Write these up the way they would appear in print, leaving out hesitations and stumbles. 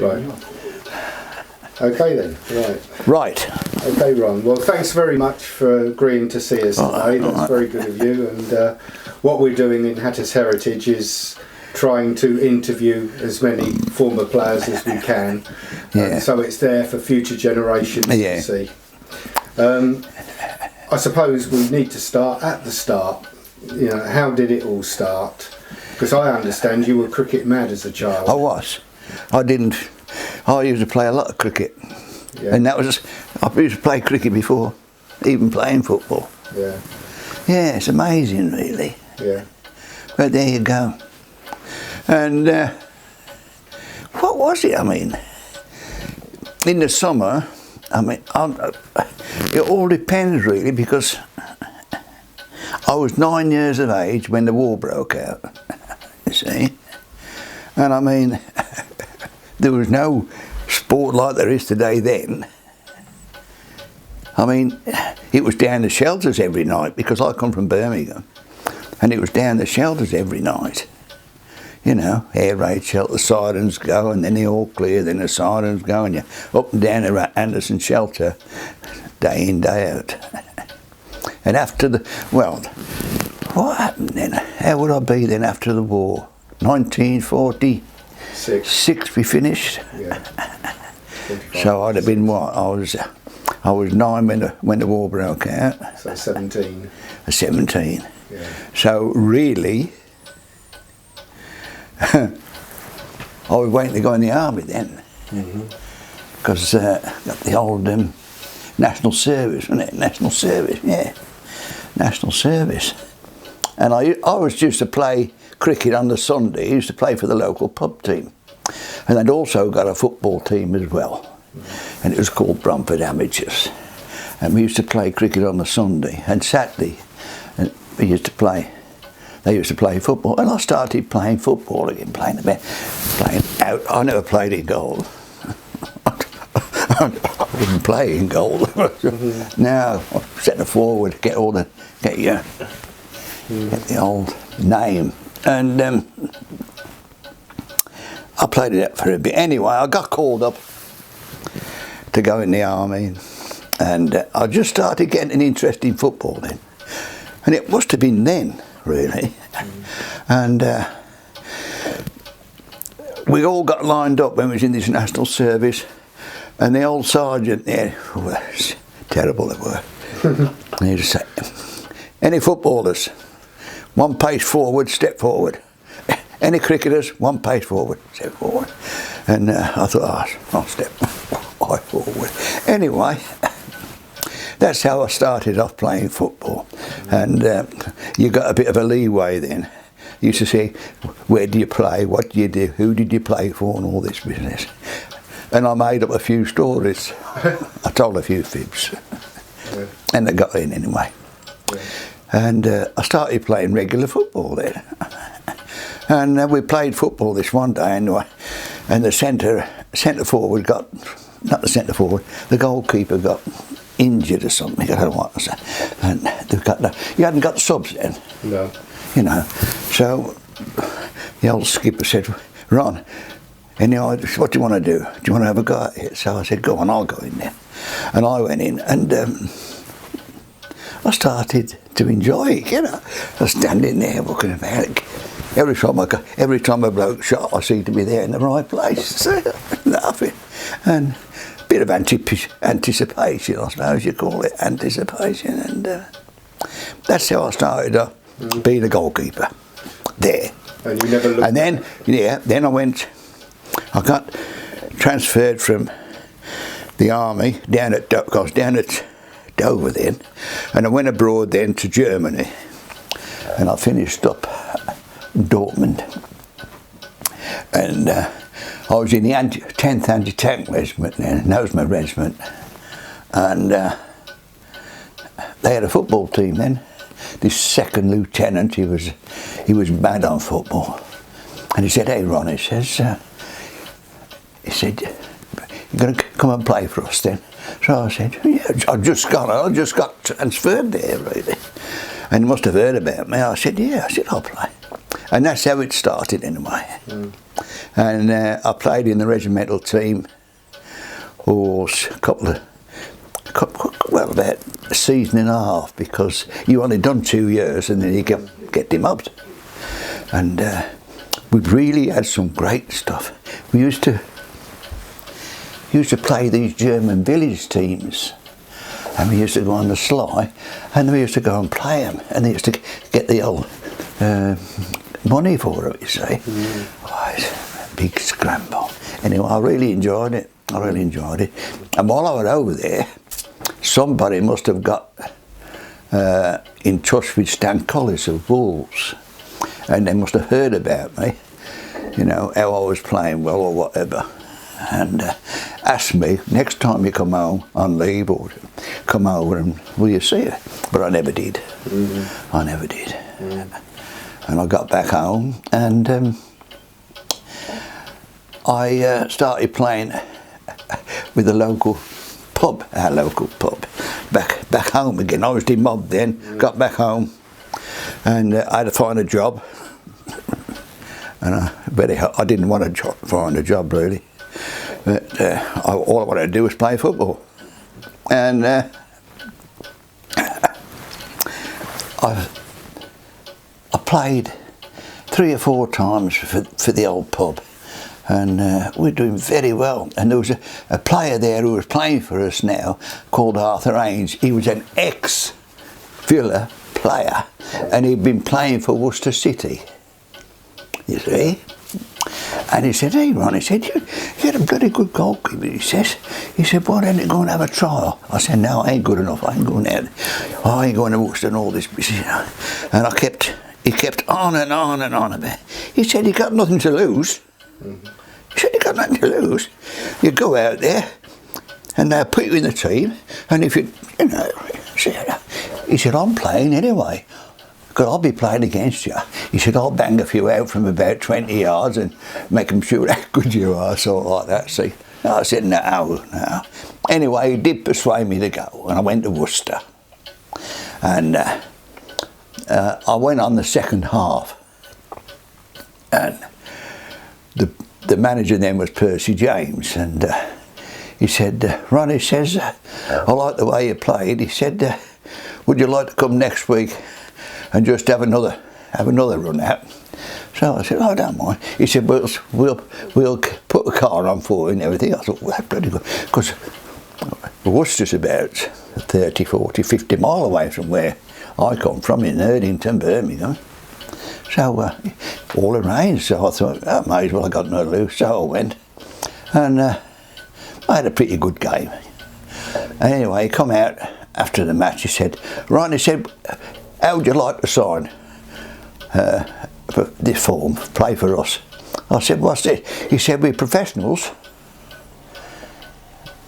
Right. Okay then, right. Right. Okay, Ron. Well, thanks very much for agreeing to see us today. That's very good of you. And what we're doing in Hatters Heritage is trying to interview as many former players as we can. So it's there for future generations to see. I suppose we need to start at the start. You know, how did it all start? Because I understand you were cricket mad as a child. I was. I used to play a lot of cricket. Yeah. And I used to play cricket before even playing football. Yeah. Yeah, it's amazing really. Yeah. But there you go. And what was it? I mean, in the summer, it all depends really, because I was 9 years of age when the war broke out, you see. And I mean, there was no sport like there is today then. I mean, it was down the shelters every night, because I come from Birmingham, and it was down the shelters every night. You know, air raid shelter, sirens go, and then they all clear, then the sirens go, and you're up and down the Anderson shelter, day in, day out. And after what happened then? How would I be then after the war? 1946 we finished. Yeah. So I'd have been what? I was 9 when the war broke out. So 17. 17. Yeah. So really, I was waiting to go in the army then, because got the old national service, wasn't it? National service, yeah, national service. And I was used to play cricket on the Sunday. I used to play for the local pub team, and I'd also got a football team as well, and it was called Bromford Amateurs. And we used to play cricket on the Sunday and Saturday, and we used to play. They used to play football, and I started playing football again, playing out. I never played in goal. I wouldn't play in goal. Now, centre forward, get the old name, and I played it out for a bit. Anyway, I got called up to go in the army, and I just started getting an interest in football then, and it must have been then. Really, and we all got lined up when we was in this national service, and the old sergeant there, terrible they were, and he'd say, any footballers, 1 pace forward, step forward. Any cricketers, 1 pace forward, step forward. And I thought, I'll step forward. Anyway, that's how I started off playing football. And you got a bit of a leeway then. You used to say, where do you play, what do you do, who did you play for, and all this business. And I made up a few stories. I told a few fibs. Yeah. And they got in anyway. Yeah. And I started playing regular football then. And we played football this one day anyway, and the centre forward got, not the centre forward, the goalkeeper got injured or something, I don't know what was that. And you hadn't got the subs then. No. You know, so the old skipper said, Ron, what do you want to do? Do you want to have a go at it? So I said, go on, I'll go in there. And I went in, and I started to enjoy it, you know. I was standing there looking about it. Every time a bloke shot, I seemed to be there in the right place, laughing. And a bit of anticipation, I suppose you call it, anticipation. And that's how I started being a goalkeeper there. And you never looked. And then, I got transferred from the army down at Dover then, and I went abroad then to Germany, and I finished up Dortmund, and I was in the 10th anti-tank regiment then, and that was my regiment, and they had a football team then. This second lieutenant, he was mad on football, and he said, hey Ron, he said, you're going to come and play for us then? So I said, yeah, I just got transferred there really. And he must have heard about me. I said, yeah, I'll play. And that's how it started anyway. And I played in the regimental team for about a season and a half, because you only done 2 years and then you get demobbed. And we really had some great stuff. We used to play these German village teams, and we used to go on the sly, and we used to go and play them, and they used to get the old money for it, you see. Oh, it's a big scramble. Anyway, I really enjoyed it. And while I was over there, somebody must have got in touch with Stan Collis of Wolves, and they must have heard about me, you know, how I was playing well or whatever, and asked me, next time you come home on leave, or come over and will you see her? But I never did. I never did. And I got back home, and I started playing with the local pub, our local pub, back home again. I was demobbed then, got back home, and I had to find a job. And I didn't want to find a job really, but all I wanted to do was play football. And I played 3 or 4 times for the old pub, and we were doing very well. And there was a player there who was playing for us now called Arthur Ainge. He was an ex-Villa player, and he'd been playing for Worcester City, you see. And he said, hey Ron, he said, you're a bloody good goalkeeper, he said, why don't you go and have a trial? I said, no, I ain't good enough, I ain't going out. I ain't going to Worcester and all this, you know. And he kept on and on and on about it. He said, you got nothing to lose. He said, you got nothing to lose. You go out there and they'll put you in the team, and if you know, he said, I'm playing anyway, because I'll be playing against you. He said, I'll bang a few out from about 20 yards and make them shoot how good you are, sort of like that, see. I said, no. Anyway, he did persuade me to go, and I went to Worcester. And I went on the second half, and the manager then was Percy James, and he said, Ron, he says, I like the way you played. He said, would you like to come next week and just have another run out? So I said, oh, I don't mind. He said, we'll put a car on for you and everything. I thought, well, that's pretty good, because Worcester's about 30, 40, 50 mile away from where I come from, in Erdington, Birmingham. So all arranged, so I thought, oh, may as well, I got no lose. So I went, and I had a pretty good game. Anyway, he come out after the match, he said, Ron, he said, how would you like to sign for this form, play for us? I said, what's this? He said, we're professionals.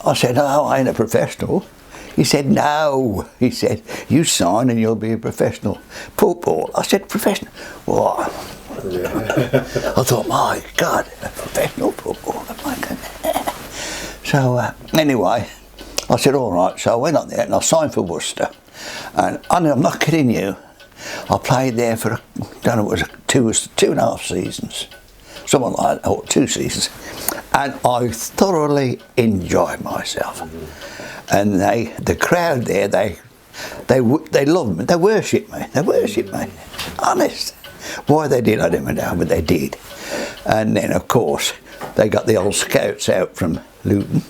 I said, no, I ain't a professional. He said, no. He said, you sign and you'll be a professional. Football. I said, professional. What? I thought, my God, a professional footballer. So anyway, I said, all right. So I went up there and I signed for Worcester. And I'm not kidding you, I played there for, I don't know, it was 2.5 seasons. Something like that, or 2 seasons. And I thoroughly enjoyed myself. And the crowd there, they love me, they worship me, honest. Why they did, I don't know, but they did. And then, of course, they got the old scouts out from Luton.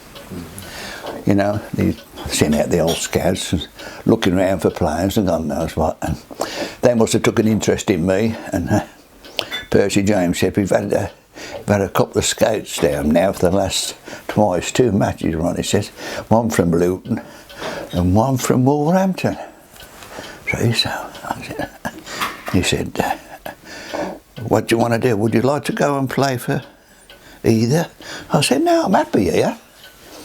You know, they sent out the old scouts and looking around for players and God knows what. And they must have took an interest in me. And Percy James said, we've had a couple of scouts down now for the last 2 matches, Ron. He says, one from Luton and one from Wolverhampton. See, so he said, what do you want to do? Would you like to go and play for either? I said, no, I'm happy here.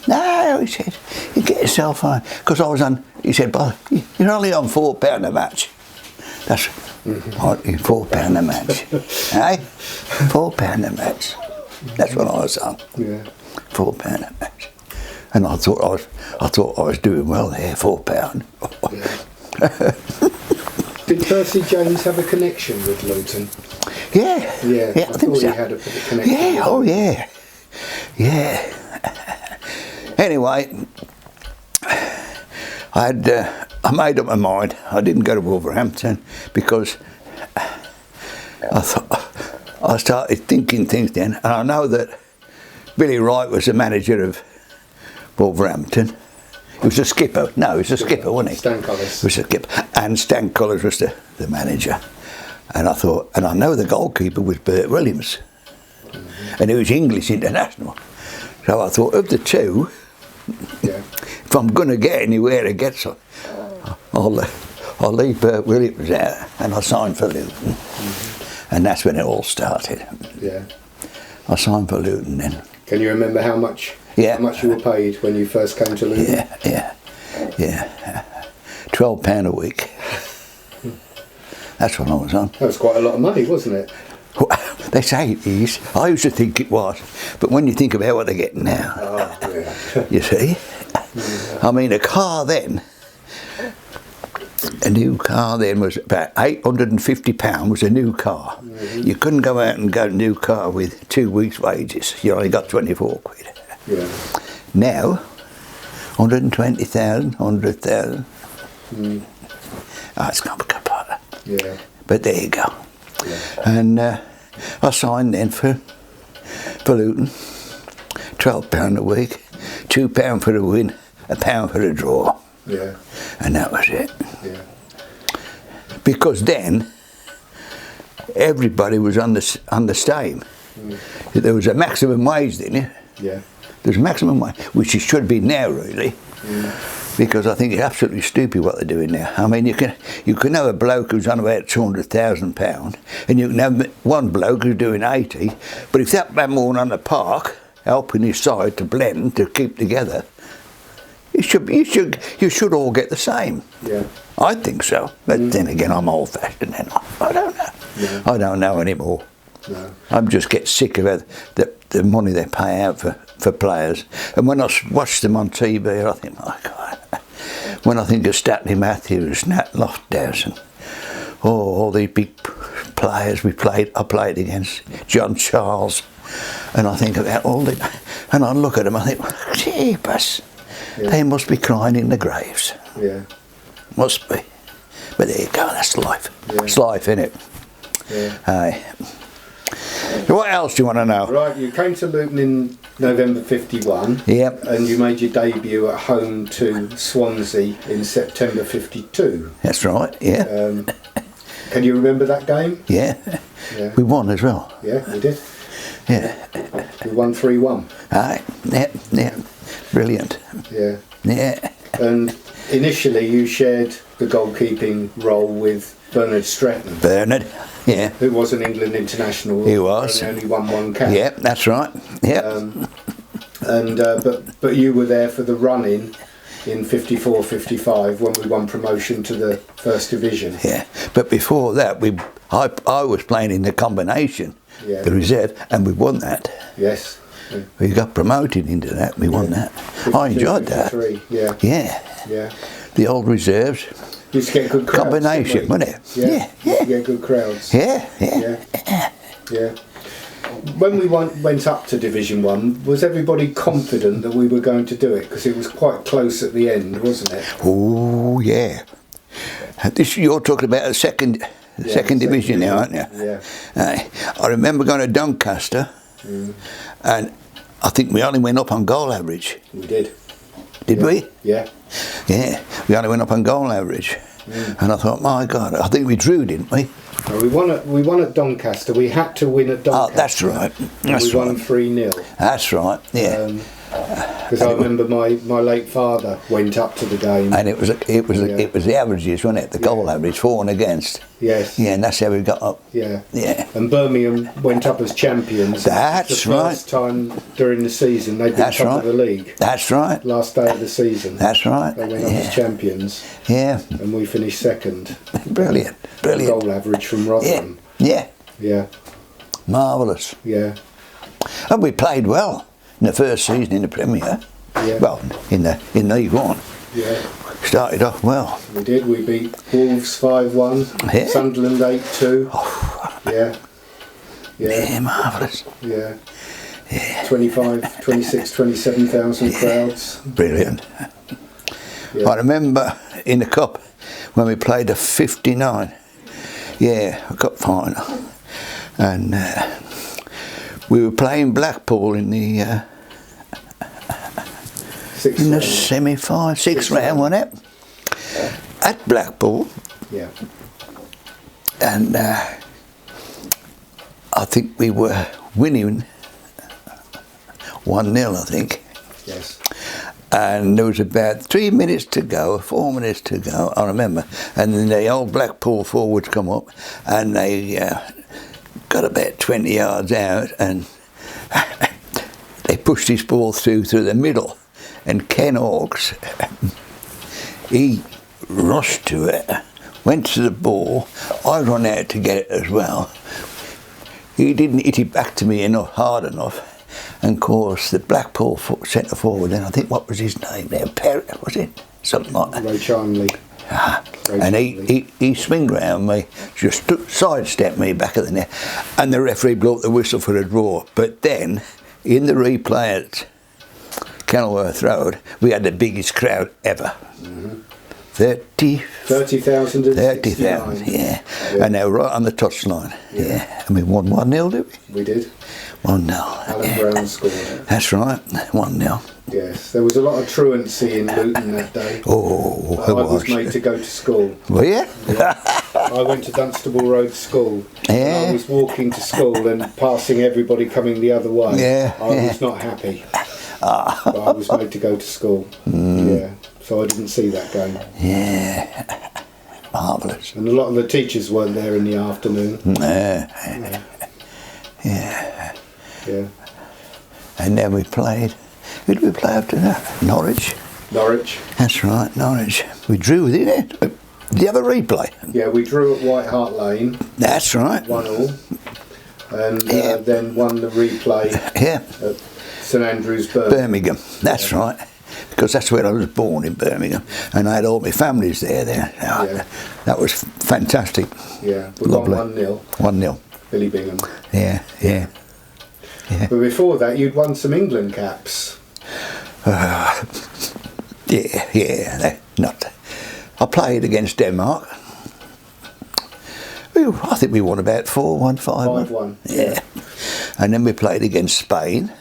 No, he said, you get yourself on. Because I was on, he said, but you're only on £4 a match. That's £4 a match. Eh? £4 a match. That's what I was on. Yeah. £4 a match. And I thought I was doing well there, £4. Yeah. Did Percy James have a connection with Luton? Yeah. Yeah, Yeah, I think thought so. you had a bit of connection. Yeah, with oh them. yeah. Yeah. Anyway, I made up my mind. I didn't go to Wolverhampton because I started thinking things then, and I know that Billy Wright was the manager of Wolverhampton. He was a skipper. No, he was a skipper, wasn't he? Stan Collins. He was a skipper. And Stan Collins was the manager. And I thought, and I know the goalkeeper was Bert Williams. And he was English international. So I thought, of the two, if I'm going to get anywhere to get some, I'll leave Bert Williams out and I signed for Luton. And that's when it all started. Yeah. I signed for Luton then. Can you remember how much Yeah. how much you were paid when you first came to Luton? Yeah. £12 a week. That's what I was on. That was quite a lot of money, wasn't it? They say it is. I used to think it was. But when you think about what they're getting now, Oh, yeah. you see. I mean, a new car then was about £850 was a new car. You couldn't go out and get a new car with 2 weeks' wages. You only got 24 quid. Yeah. Now, 120,000, 100,000. Oh, it's not a good part. Yeah. But there you go. Yeah. And I signed then for Luton, £12 a week, £2 for the win, £1 for the draw. Yeah. And that was it. Yeah. Because then everybody was on the same. There was a maximum wage, didn't it? Yeah. There's a maximum wage, which it should be now, really. Because I think it's absolutely stupid what they're doing now. I mean, you can have a bloke who's on about £200,000, and you can have one bloke who's doing 80. But if that man were on the park, helping his side to blend, to keep together, you should all get the same. Yeah. I think so. But then again, I'm old-fashioned, and I don't know. Yeah. I don't know anymore. No. I just get sick of it, the money they pay out for players. And when I watch them on TV, I think, my God. When I think of Statney Matthews, Nat Loftus, and all these big players I played against, John Charles, and I think about all the, and I look at them, I think, jeepers, they must be crying in the graves. Yeah. Must be. But there you go, that's life. Yeah. It's life, innit? Yeah. Aye. What else do you want to know? Right, you came to Luton in November 51. Yep. And you made your debut at home to Swansea in September 52. That's right, yeah. Can you remember that game? Yeah. Yeah. We won as well. Yeah, we did. Yeah. We won 3-1. Aye. Yeah. Brilliant. Yeah. Yeah. And initially you shared the goalkeeping role with Bernard Stretton, Bernard. Yeah. who was an England international. He was. And only won one cap. Yep, that's right. Yep. But you were there for the run-in in 54-55 when we won promotion to the First Division. Yeah. But before that, I was playing in the combination, the reserve, and we won that. Yes. Yeah. We got promoted into that. We won that. I enjoyed that. 53, yeah. Yeah. Yeah. The old reserves. Used to get good crowds. Combination, didn't we? wasn't it? Yeah. Yeah. Used to get good crowds. Yeah. Yeah. When we went up to Division 1, was everybody confident that we were going to do it? Because it was quite close at the end, wasn't it? Oh, yeah. You're talking about a second division now, aren't you? Yeah. I remember going to Doncaster, and I think we only went up on goal average. We did. Did we? Yeah. Yeah, we only went up on goal average. And I thought, my God, I think we drew, didn't we? No, we won at Doncaster. We had to win at Doncaster. Oh, that's right. That's we right. won 3-0. That's right, yeah. Because I remember my late father went up to the game. And it was the averages, wasn't it? The goal average, for and against. Yes. Yeah, and that's how we got up. Yeah. Yeah. And Birmingham went up as champions. That's the right. first time during the season they'd been That's top right. of the league. That's right. Last day of the season. That's right. They went up as champions. Yeah. And we finished second. Brilliant. Brilliant. Goal average from Rotherham. Yeah. Yeah. Marvellous. Yeah. And we played well in the first season in the Premier. Yeah. Well, in League One. Yeah. Started off well. We did. We beat Wolves 5-1. Yeah. Sunderland 8-2. Yeah. Yeah. Marvellous. Yeah. 25, 26, 27,000 crowds. Brilliant. Yeah. I remember in the cup when we played the 59. Yeah, a cup final. And we were playing Blackpool in the semi-final, sixth round, wasn't it? At Blackpool. Yeah. And I think we were winning 1-0, I think. Yes. And there was about 3 minutes to go, 4 minutes to go, I remember. And then the old Blackpool forwards come up and they got about 20 yards out and they pushed his ball through the middle. And Ken Hawkes, he rushed to it, went to the ball. I ran out to get it as well. He didn't hit it back to me hard enough. And of course, the Blackpool centre forward, then I think, what was his name there? Perry, was it? Something like that. Ray Charnley. And he swing round me, just sidestepped me back of the net, and the referee blew up the whistle for a draw. But then, in the replay at Kenilworth Road, we had the biggest crowd ever. 30,000 and 30,000, yeah. And they were right on the touchline. Yeah. And we won 1-0, did we? We did. 1-0. Alan Brown scored. That's right, 1-0. Yes, there was a lot of truancy in Luton that day. Oh, I was made to go to school. Were you? I went to Dunstable Road School. Yeah. I was walking to school and passing everybody coming the other way. Yeah. I was not happy. But I was made to go to school. Yeah. So I didn't see that game. Yeah. Marvellous. And a lot of the teachers weren't there in the afternoon. Yeah. Yeah. And then we played. Who did we play after that? Norwich. Norwich. That's right, Norwich. We drew, didn't it? Did you have a replay? Yeah, we drew at White Hart Lane. That's right. 1-1. And then won the replay at St Andrews, Birmingham. That's right. Because that's where I was born, in Birmingham, and I had all my families there. That was fantastic. Yeah, we Lovely. won 1-0. 1-0. Billy Bingham. Yeah. But before that, you'd won some England caps. I played against Denmark. I think we won about 4-1, 5-1. 5-1. Yeah. And then we played against Spain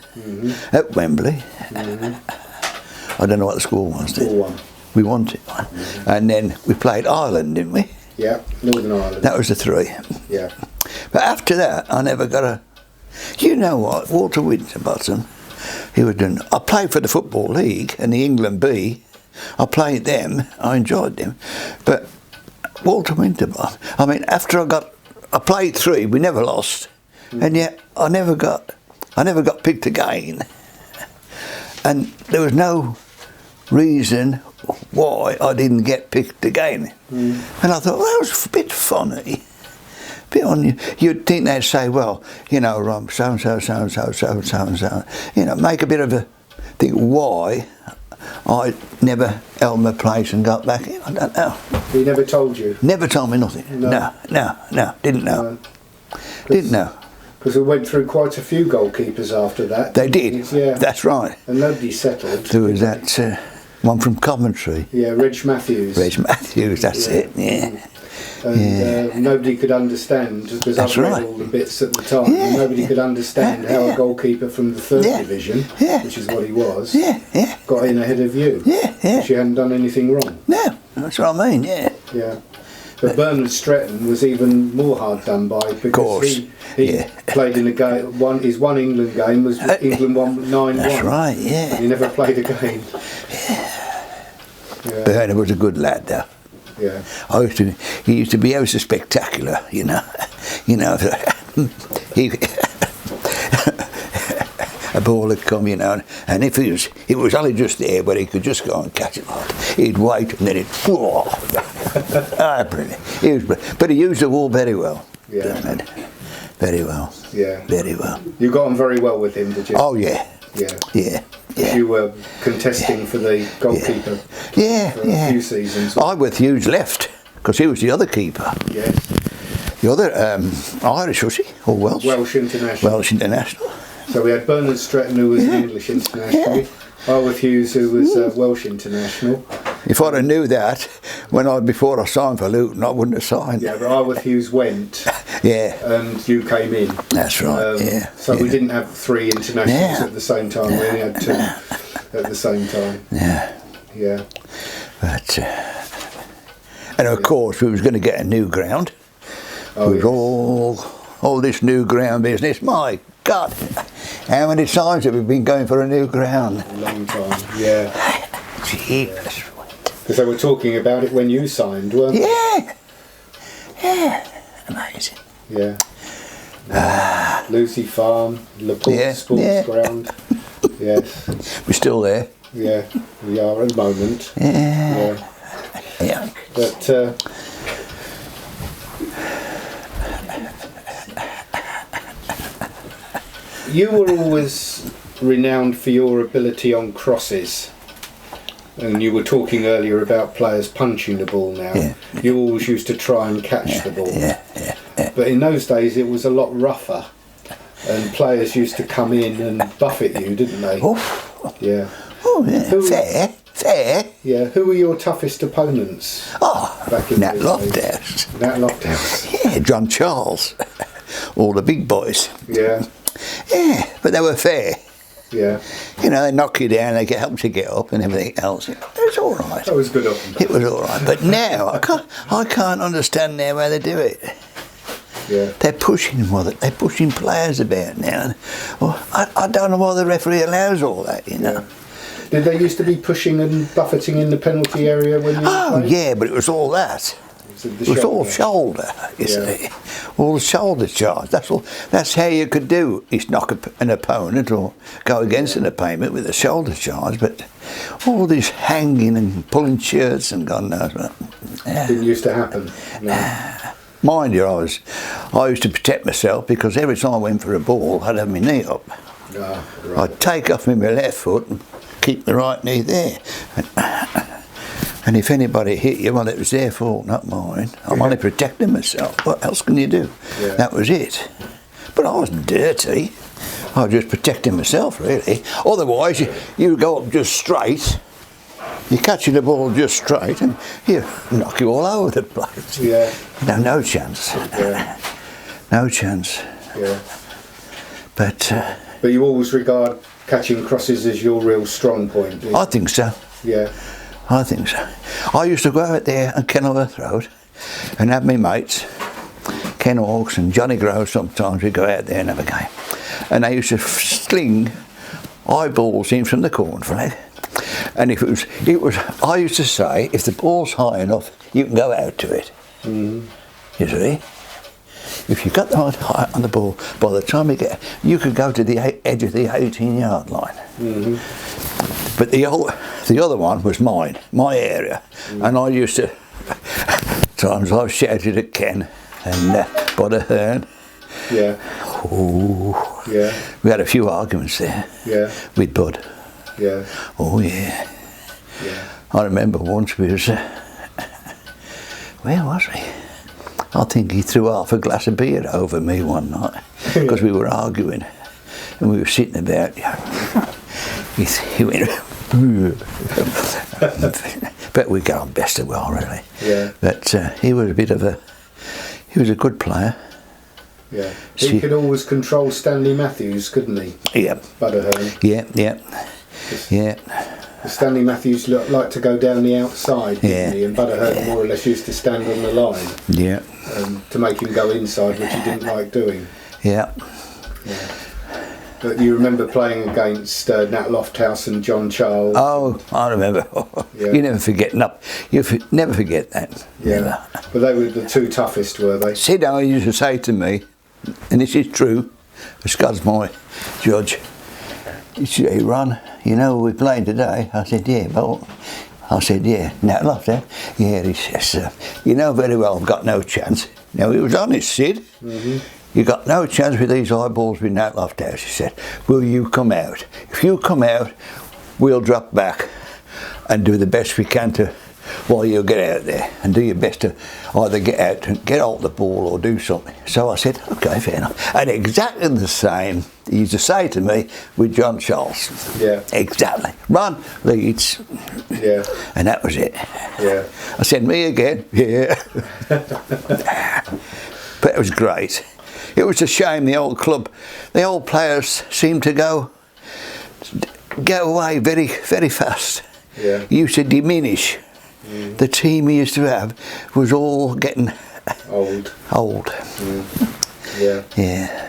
at Wembley. I don't know what the score was then. 4-1. We won it. And then we played Ireland, didn't we? Yeah, Northern Ireland. That was the 3. Yeah. But after that, I never got a... You know what? Walter Winterbottom, he was doing... I played for the Football League and the England B. I played them. I enjoyed them. But Walter Winterbottom... I mean, after I played 3, we never lost. And yet, I never got picked again. And there was no reason why I didn't get picked again. And I thought, well, that was a bit funny. You'd think they'd say, well, you know, Rob, so-and-so, so-and-so, so-and-so, you know, make a bit of a think why I never held my place and got back in. I don't know. He never told you? Never told me nothing. No, didn't know. Didn't know. Because we went through quite a few goalkeepers after that. They did, yeah. That's right. And nobody settled. There was that one from Coventry. Yeah, Reg Matthews. That's it, yeah. And nobody could understand, because I read all the bits at the time, and nobody could understand how a goalkeeper from the 3rd division, which is what he was, got in ahead of you. Because you hadn't done anything wrong. No, that's what I mean, yeah. But Bernard Stretton was even more hard done by, because he played in a game. His one England game was England won 9-1. That's right, yeah. He never played a game. Bernard was a good lad, though. Yeah. He used to be ever so spectacular, you know. A ball had come, you know, and if it was only just there, but he could just go and catch it. He'd wait and then he'd. Brilliant. But he used the ball very well. Yeah. Bernard. Very well. Yeah. Very well. You got on very well with him, did you? Oh yeah. Yeah. You were contesting for the goalkeeper for a few seasons. I with Hughes left because he was the other keeper. Yes. The other Irish, was he? Or Welsh? Welsh international. Welsh international. So we had Bernard Stretton, who was an English international. Iworth Hughes, who was Welsh international. If I'd have knew that before I signed for Luton, I wouldn't have signed. Yeah, but Iworth Hughes went. Yeah. And you came in. That's right. So we didn't have 3 internationals at the same time. We only had 2 at the same time. Yeah. Yeah. But and of course we was going to get a new ground. With all this new ground business. My God, how many times have we been going for a new ground? A long time. Yeah. Jesus. Because they were talking about it when you signed, weren't they? Yeah. Yeah. Amazing. Yeah. Lucy Farm, Laporte Sports Ground. Yes. We're still there. Yeah, we are at the moment. Yeah. Yeah. But you were always renowned for your ability on crosses. And you were talking earlier about players punching the ball now. Yeah. You always used to try and catch the ball. Yeah. But in those days it was a lot rougher. And players used to come in and buffet you, didn't they? Oh. Yeah. Oh, yeah. Fair. Yeah. Who were your toughest opponents? Back in Nat those days? Lofthouse. Nat Lofthouse. Yeah, John Charles. All the big boys. Yeah. Yeah, but they were fair. Yeah. You know, they knock you down, they help you get up and everything else. It was all right. That was good of them. It was all right. But now, I can't understand now how they do it. Yeah. They're pushing players about now. Well, I don't know why the referee allows all that, you know. Yeah. Did they used to be pushing and buffeting in the penalty area when you were playing? Yeah, but it was all that. It was all shoulder, you see. All the shoulder charge. That's how you could do is knock an opponent or go against an opponent with a shoulder charge. But all this hanging and pulling shirts and God knows what. Didn't used to happen. No. Mind you, I used to protect myself because every time I went for a ball, I'd have my knee up. Right. I'd take off with my left foot and keep the right knee there. And if anybody hit you, well, it was their fault, not mine. I'm only protecting myself. What else can you do? Yeah. That was it. But I wasn't dirty. I was just protecting myself, really. Otherwise, you go up just straight. You're catching the ball just straight, and you knock you all over the place. Yeah. No chance. Yeah. No chance. Yeah. But you always regard catching crosses as your real strong point, do you? I think so. Yeah. I think so. I used to go out there on Kenilworth Road and have my mates, Ken Hawkes and Johnny Grove. Sometimes we'd go out there and have a game. And they used to sling eyeballs in from the cornflake. And if it was, I used to say, if the ball's high enough, you can go out to it. Mm-hmm. You see? If you got the high on the ball, by the time you could go to the edge of the 18-yard line. Mm-hmm. But the other one was mine, my area, and I used to. Times I've shouted at Ken and Budder Hearn. Yeah. Ooh. Yeah. We had a few arguments there. Yeah. With Bud. Yeah. Oh yeah. Yeah. I remember once we was. Where was he? I think he threw half a glass of beer over me one night because we were arguing and we were sitting about. He went. But we got on best of well, really. Yeah. But he was he was a good player. Yeah. He could always control Stanley Matthews, couldn't he? Yeah. Budder Hearn. Yeah. Stanley Matthews liked to go down the outside, didn't he? And Budder Hearn more or less used to stand on the line. Yeah. To make him go inside, which he didn't like doing. Yeah. But you remember playing against Nat Lofthouse and John Charles? Oh, I remember. Yeah. You never forget never forget that. Yeah. Never. But they were the two toughest, were they? Sid used to say to me, and this is true, Scott's my judge, he said, "Hey Ron, you know we're playing today?" I said, "Yeah, but..." I said, "Yeah, Nat Lofthouse." "Yeah," he says, "you know very well I've got no chance." Now he was honest, Sid. Mm-hmm. "You got no chance with these eyeballs with Nat Lofthouse," he said. "Will you come out? If you come out, we'll drop back and do the best we can to while you get out there and do your best to either get out and get hold the ball or do something. So I said, okay, fair enough. And exactly the same he used to say to me with John Charleston. Yeah. Exactly. Run, Leeds. Yeah. And that was it. Yeah. I said, me again? Yeah. But it was great. It was a shame the old club, the old players seemed to go away very, very fast. Yeah. Used to diminish. The team we used to have was all getting old. Yeah. Yeah.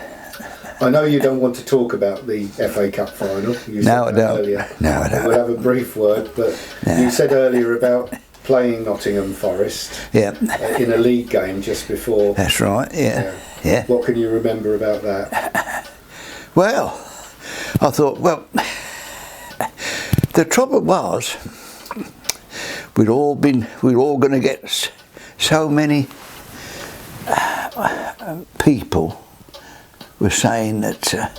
I know you don't want to talk about the FA Cup final. No, I don't. Earlier. No, I don't. We'll have a brief word, but you said earlier about playing Nottingham Forest in a league game just before. That's right, yeah. What can you remember about that? Well, I thought, the trouble was, we're all going to get so many people were saying that,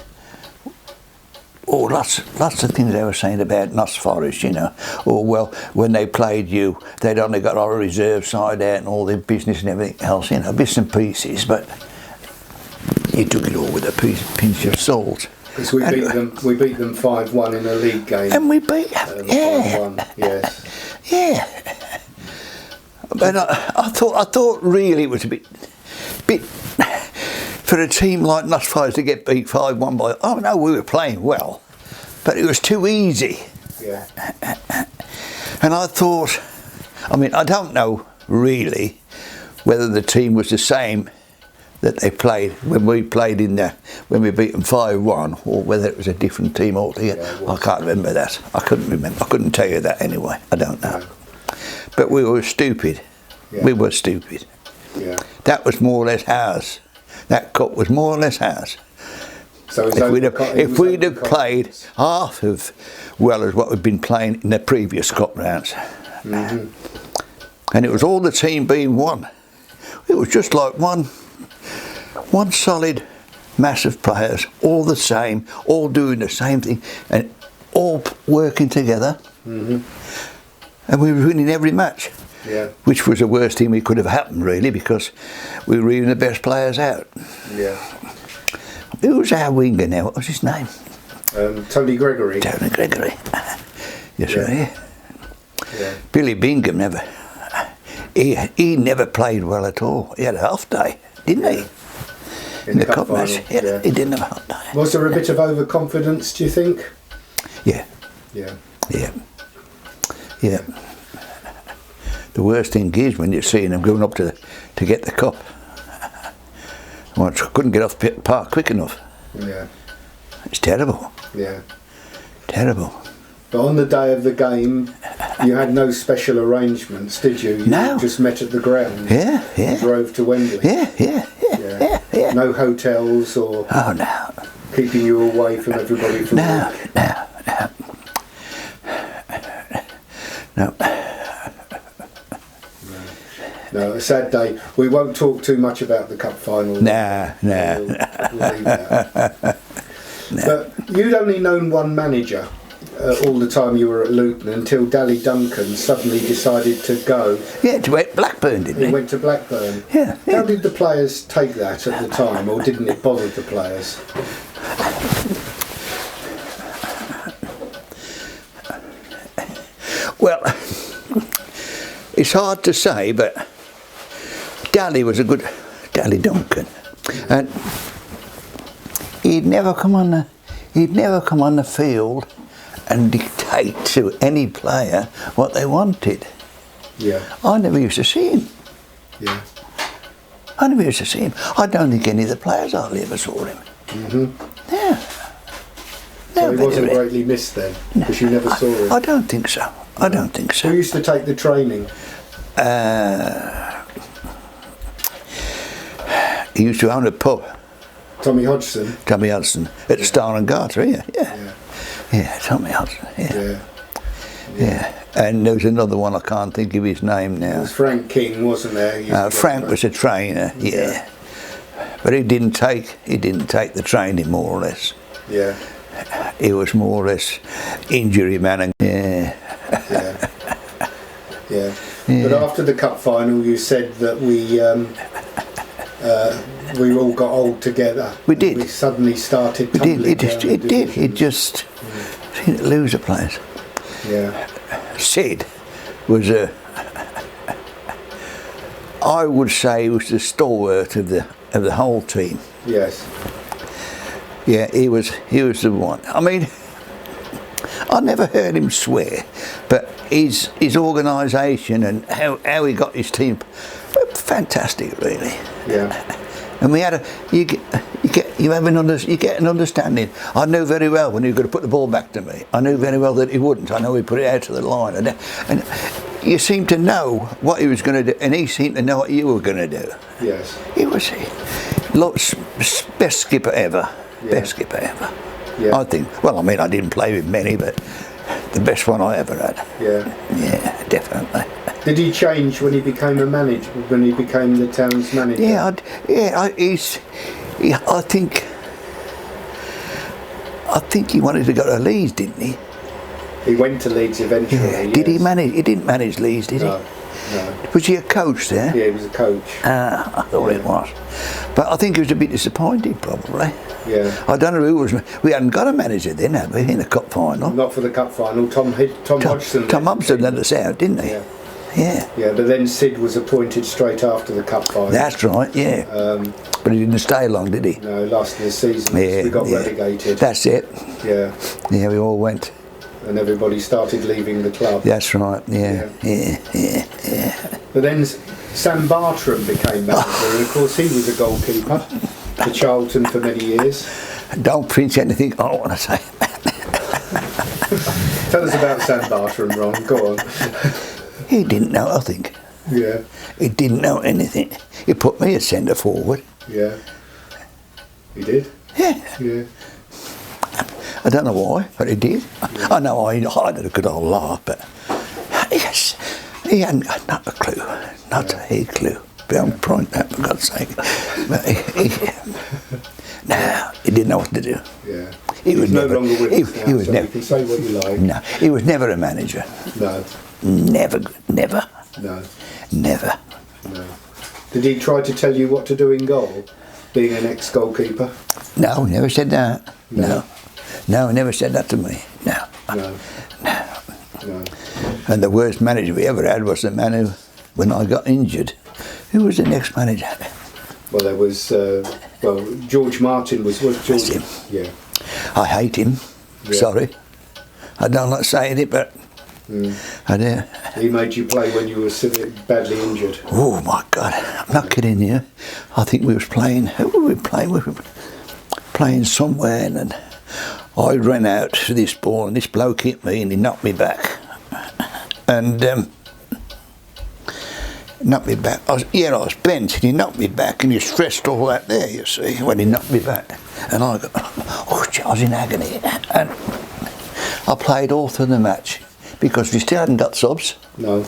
lots of things they were saying about Notts Forest, you know. Or, well, when they played you, they'd only got our reserve side out and all their business and everything else, you know, bits and pieces, but you took it all with a pinch of salt. Because we beat them 5-1 in a league game. And we beat them, 5-1, yes. Yeah. But I thought really it was a bit for a team like Notts Forest to get beat 5-1 by. Oh no, we were playing well, but it was too easy. Yeah. And I thought, I don't know really whether the team was the same that they played when we played when we beat them 5-1, or whether it was a different team altogether. Yeah, I can't remember that. I couldn't remember. I couldn't tell you that anyway. I don't know. Yeah. But we were stupid. Yeah. We were stupid. Yeah. That was more or less ours. That cup was more or less ours. So if we'd have played half of well as what we'd been playing in the previous cup rounds, and it was all the team being one. It was just like one solid mass of players, all the same, all doing the same thing, and all working together. And we were winning every match. Yeah. Which was the worst thing we could have happened, really, because we were even the best players out. Yeah. Who was our winger now? What was his name? Tony Gregory. Tony Gregory. Yes, right. Yeah. Billy Bingham never. He never played well at all. He had a half day, didn't he? In the cup final. match. Yeah, he didn't have a half day. Was there a bit of overconfidence, do you think? Yeah. Yeah. Yeah. Yeah. The worst thing is when you're seeing them going up to get the cup. Well, I couldn't get off the park quick enough. Yeah. It's terrible. Yeah. Terrible. But on the day of the game, you had no special arrangements, did you? You just met at the ground. Yeah, yeah. And drove to Wembley. Yeah. No hotels or keeping you away from everybody from work. No. No, a sad day. We won't talk too much about the cup final. Nah. We'll leave that. But you'd only known one manager all the time you were at Luton until Dally Duncan suddenly decided to go. Yeah, to Blackburn, didn't he? He went to Blackburn. Yeah. How did the players take that at the time, or didn't it bother the players? Well, it's hard to say, but Dally was a good Dally Duncan, and he'd never come on the field and dictate to any player what they wanted. Yeah. I never used to see him. Yeah. I never used to see him. I don't think any of the players hardly ever saw him. Yeah. So he wasn't greatly missed then, because you never saw him. I don't think so. I don't think so. Who used to take the training? He used to own a pub. Tommy Hodgson. Tommy Hodgson at the Star and Garter, yeah, Tommy Hodgson, yeah. And there was another one, I can't think of his name now. It was Frank King, wasn't there? Frank was a trainer, yeah. But he didn't take the training, more or less. Yeah. He was more or less injury man, and Yeah. But after the cup final, you said that we all got old together. We did. We suddenly started tumbling down. It just seemed to lose a place. Yeah. Sid was I would say he was the stalwart of the whole team. Yes. Yeah, he was the one. I mean, I never heard him swear, but his organisation and how he got his team, fantastic, really. Yeah. And we had you get an understanding. I knew very well when he was going to put the ball back to me. I knew very well that he wouldn't. I know he put it out to the line, and you seemed to know what he was going to do, and he seemed to know what you were going to do. Yes. He was best skipper ever. Yeah. Best skipper ever. Yeah. I think. Well, I mean, I didn't play with many, but the best one I ever had. Yeah. Yeah, definitely. Did he change when he became a manager? When he became the town's manager? Yeah, I think he wanted to go to Leeds, didn't he? He went to Leeds eventually. Yeah. Yes. Did he manage? He didn't manage Leeds, did No. he? No. Was he a coach there? Yeah, he was a coach. I thought it was. But I think he was a bit disappointed, probably. Yeah. I don't know who was. We hadn't got a manager then, had we, in the cup final? Not for the cup final. Tom Hodgson. Tom Hodgson let us out, didn't he? Yeah. Yeah. Yeah, but then Sid was appointed straight after the cup final. That's right, yeah. But he didn't stay long, did he? No, last of the season. Yeah, we got yeah. relegated. That's it. Yeah. Yeah, we all went. And everybody started leaving the club. That's right, yeah. But then Sam Bartram became manager, and of course he was a goalkeeper for Charlton for many years. Don't print anything I want to say. Tell us about Sam Bartram, Ron. Go on. He didn't know, I think. Yeah. He didn't know anything. He put me as centre forward. Yeah. He did? Yeah. Yeah. I don't know why, but he did. Yeah. I know I had a good old laugh, but yes, he hadn't got not a clue, not a clue. Don't point that, for God's sake. But no, he didn't know what to do. Yeah. He was no never. longer with us now, He was so never. you can say what you like. No, he was never a manager. No. Never. No. Never. No. Did he try to tell you what to do in goal, being an ex-goalkeeper? No, never said that. No, never said that to me. No. No. No. And the worst manager we ever had was the man who, when I got injured, who was the next manager? Well, there was, George Martin was George. That's him. Yeah. I hate him. Yeah. Sorry. I don't like saying it, but I do. He made you play when you were badly injured. Oh my God! I'm not kidding you. I think we was playing. Who were we playing? We were playing somewhere, and I ran out to this ball, and this bloke hit me, and he knocked me back. And knocked me back. I was bent, and he knocked me back, and he stretched all that there. You see, when he knocked me back, and I was in agony, and I played all through the match because we still hadn't got subs. No.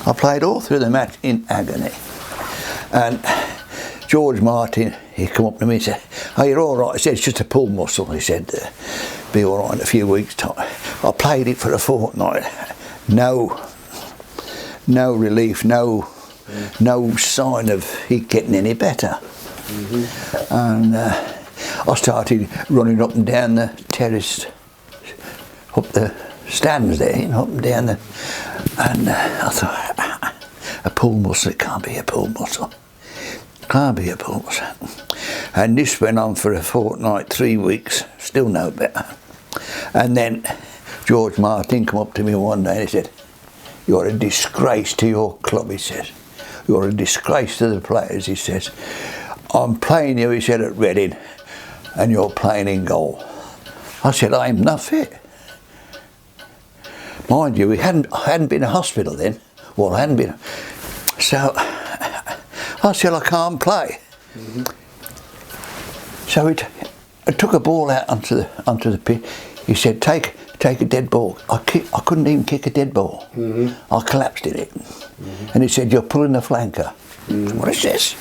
I played all through the match in agony, and George Martin, he come up to me and said, "Oh, you're all right." He said, "It's just a pull muscle." He said, "Be all right in a few weeks' time." I played it for a fortnight. No relief, no sign of it getting any better. And I started running up and down the terrace, up the stands there, up and down the, and I thought, a pull muscle, it can't be a pull muscle. Can't be a pull muscle. And this went on for a fortnight, 3 weeks, still no better. And then George Martin come up to me one day and he said, "You're a disgrace to your club," he says. "You're a disgrace to the players," he says. "I'm playing you," he said, "at Reading, and you're playing in goal." I said, "I'm not fit." Mind you, I hadn't been in hospital then. Well, I hadn't been. So I said, "I can't play." So I took a ball out onto the pitch. He said, take a dead ball." I couldn't even kick a dead ball. I collapsed in it. And he said, "You're pulling the flanker." "What is this?"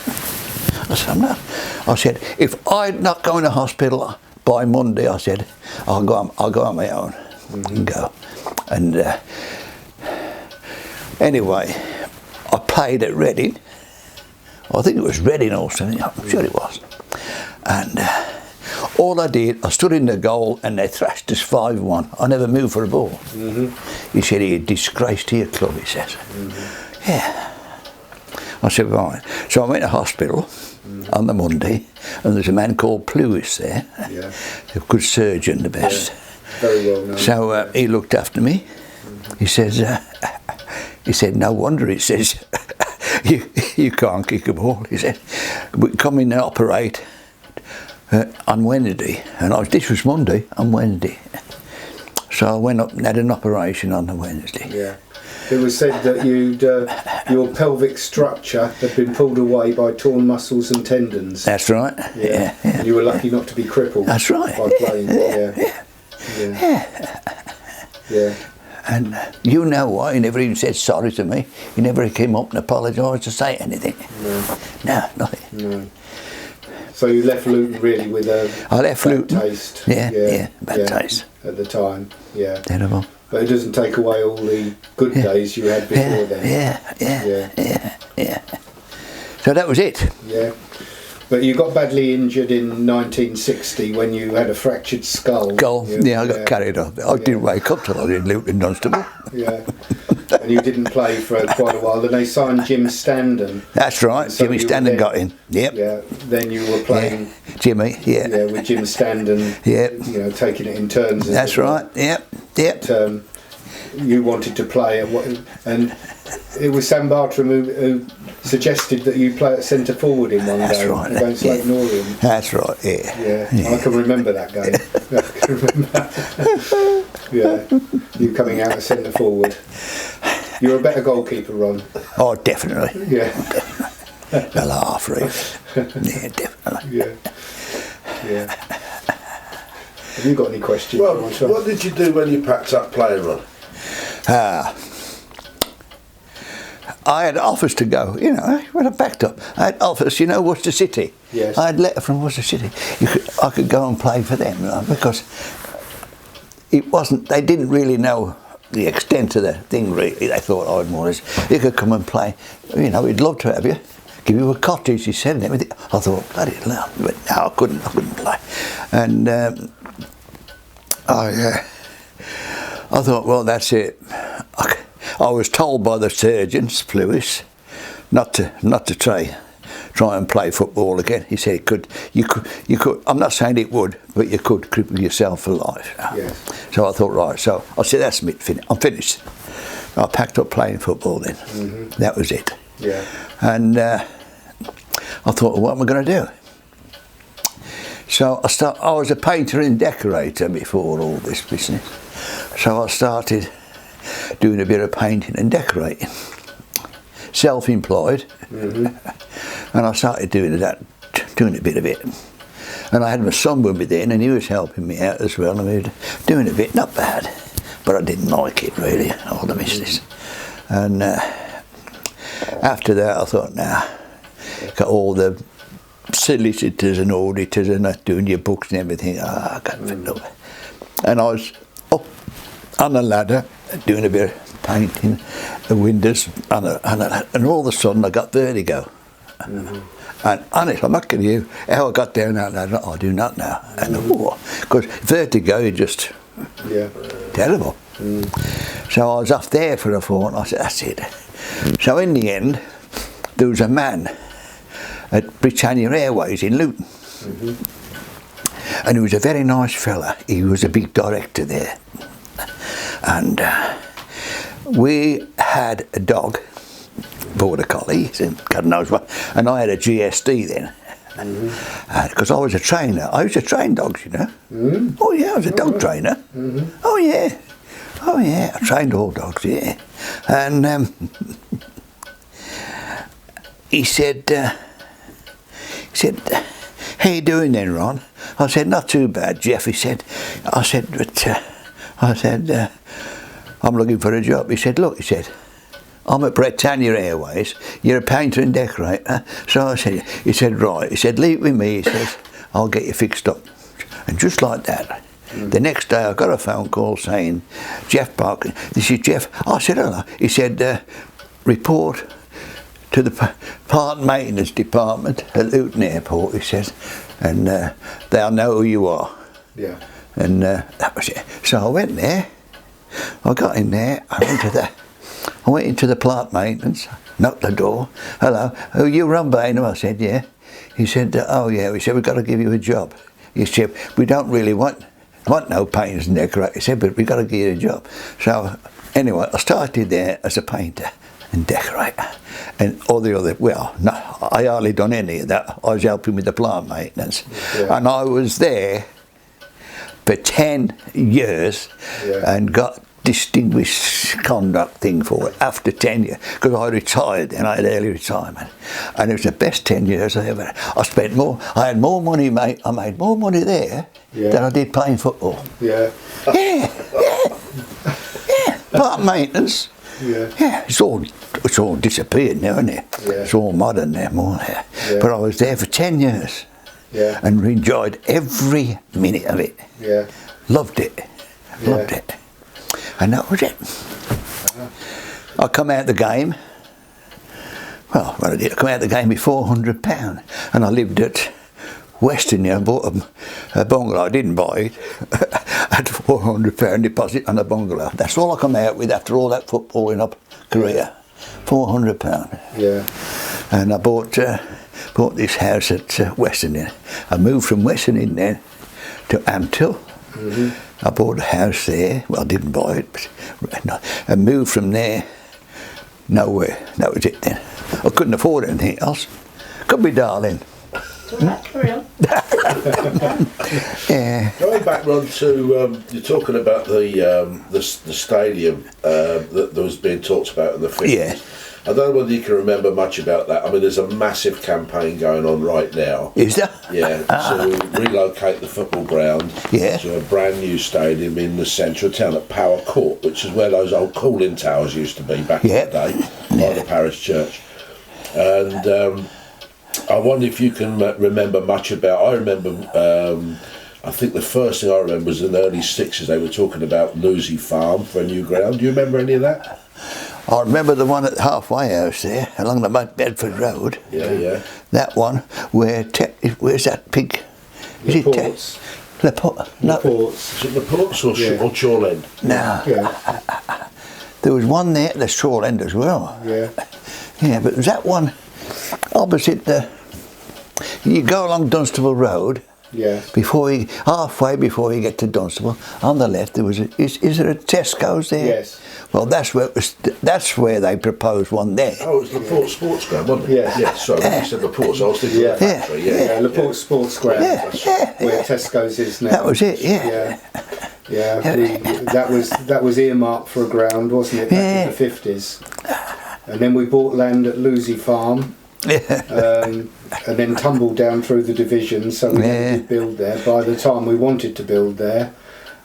I said, "I'm not." I said, "If I'm not going to hospital by Monday," I said, I'll go on my own and go. And anyway, I played at Reading. I think it was Reading or something. I'm sure it was. And all I did, I stood in the goal and they thrashed us 5-1. I never moved for a ball. He said, "He had disgraced to your club," he says. Yeah. I said, right. So I went to hospital on the Monday, and there's a man called Plewis there, a good surgeon, the best. Very well known. So he looked after me. He says, "No wonder," he says, you can't kick a ball. He said, "We come in and operate on Wednesday," and this was Monday, on Wednesday. So I went up and had an operation on the Wednesday. Yeah. It was said that your pelvic structure had been pulled away by torn muscles and tendons. That's right. Yeah. And you were lucky not to be crippled. That's right. By playing. Yeah. And you know why? He never even said sorry to me. He never came up and apologised to say anything. No, nothing. No. So you left Luton really with a bad taste. Yeah, bad taste. At the time, yeah. Terrible. But it doesn't take away all the good days you had before then. Yeah. So that was it. Yeah. But you got badly injured in 1960 when you had a fractured skull. I got carried off. I didn't wake up till I was in Luton Dunstable. Yeah. And you didn't play for quite a while. Then they signed Jim Standen. That's right. So Jimmy Standen got in. Yep. Yeah. Then you were playing. Jimmy. Yeah. Yeah, with Jim Standen. Yep. You know, taking it in turns. That's right. Yep. But, you wanted to play, and it was Sam Bartram who suggested that you play at centre forward in one That's game right. against Leyton Orient. That's right. Yeah. I can remember that game. Yeah, you coming out as centre forward. You're a better goalkeeper, Ron. Oh, definitely. Yeah. The laugh, right? Yeah, definitely. Yeah. Have you got any questions? Well, what did you do when you packed up playing, Ron? I had offers to go, when I packed up. I had offers, Worcester City. Yes. I had a letter from Worcester City. I could go and play for them, because it wasn't, they didn't really know the extent of the thing, really. They thought, oh, more is, you could come and play, we'd love to have you. Give you a cottage, he said, and everything. I thought, bloody hell, but no, I couldn't play. And I thought, well, that's it. I was told by the surgeons, Plewis, not to try and play football again. He said you could. I'm not saying it would, but you could cripple yourself for life. Yes. So I thought, right. So I said, that's me. I'm finished. I packed up playing football then. That was it. Yeah. And I thought, well, what am I going to do? So I was a painter and decorator before all this business. So I started doing a bit of painting and decorating, self-employed, and I started doing a bit of it. And I had my son with me then, and he was helping me out as well. And we were doing a bit, not bad, but I didn't like it really, all the business. And after that, I thought, got all the solicitors and auditors and that doing your books and everything. I got fed up. And I was up on a ladder doing a bit of painting the windows, and all of a sudden I got vertigo. And honest, I'm not kidding you, how I got down that ladder, I do not know. And because vertigo is just terrible. So I was off there for a fortnight. I said, that's it. So in the end, there was a man at Britannia Airways in Luton. And he was a very nice fella. He was a big director there. And we had a dog, border collie, and God knows what, and I had a GSD then. Because I was a trainer. I used to train dogs, Oh yeah, I was a dog trainer. Oh yeah, I trained all dogs, yeah. And he said, how you doing then, Ron? I said, not too bad, Jeff. He said, I'm looking for a job. He said, look, I'm at Britannia Airways. You're a painter and decorator. So I said, he said, right. He said, leave it with me. He says, I'll get you fixed up. And just like that, the next day I got a phone call saying, Jeff Parker, this is Jeff. I said, hello. He said, report to the plant maintenance department at Luton Airport, he says, and they'll know who you are. Yeah. And that was it. So I went there. I got in there. I went into the plant maintenance. Knocked the door. Hello. Oh, you run Baynham? I said, yeah. He said, oh yeah. We said, we've got to give you a job. He said, we don't really want no painters and decorators. He said, but we've got to give you a job. So anyway, I started there as a painter and decorator. And all the other, well, no, I hardly done any of that. I was helping with the plant maintenance. Yeah. And I was there for 10 years and got distinguished conduct thing for it after 10 years, because I retired and I had early retirement, and it was the best 10 years I ever had. I had more money, mate. I made more money there than I did playing football. Yeah. Yeah. Plant maintenance. Yeah. It's all disappeared now, isn't it? Yeah. It's all modern now, more there. Yeah. But I was there for 10 years. Yeah. And enjoyed every minute of it. Yeah. Loved it. Loved it. And that was it. I come out the game. Well, what I did, I come out the game with £400, and I lived at Western. I bought a bungalow. I didn't buy it. I had £400 deposit on a bungalow. That's all I come out with after all that footballing up career. £400. Yeah. And I bought this house at Western. I moved from Western then to Amtil. Mm-hmm. I bought a house there. Well, I didn't buy it, but I moved from there nowhere. That was it then. I couldn't afford anything else. Could be, darling. Carry on. Yeah. Going back, Ron, to you're talking about the stadium that was being talked about in the 50s. Yeah. I don't know whether you can remember much about that. I mean, there's a massive campaign going on right now. Is there? Yeah, to relocate the football ground Yeah. to a brand new stadium in the centre of town at Power Court, which is where those old cooling towers used to be back in the day, by the parish church. And I wonder if you can remember much about. I remember. I think the first thing I remember was in the early 60s. They were talking about Lucy Farm for a new ground. Do you remember any of that? I remember the one at the halfway house there, along the Bedford Road. Yeah. That one where's that pig? Is Laporte's. No. Laporte's. Is it Laporte's or Chorl End? No. Yeah. There was one there at the Straw End as well. Yeah. Yeah, but was that one opposite the... You go along Dunstable Road, Yeah. halfway before you get to Dunstable, on the left there was is there a Tesco's there? Yes. Well, that's where they proposed one there. Oh, it was Laporte Sports Ground, wasn't it? Yeah. Yeah, sorry, you said Laporte, so I was thinking of the factory, Yeah, Laporte Sports Ground, where Tesco's is now. That was it, yeah. Yeah, that was earmarked for a ground, wasn't it, back in the 50s. And then we bought land at Lucy Farm, and then tumbled down through the divisions, so we never did build there. By the time we wanted to build there,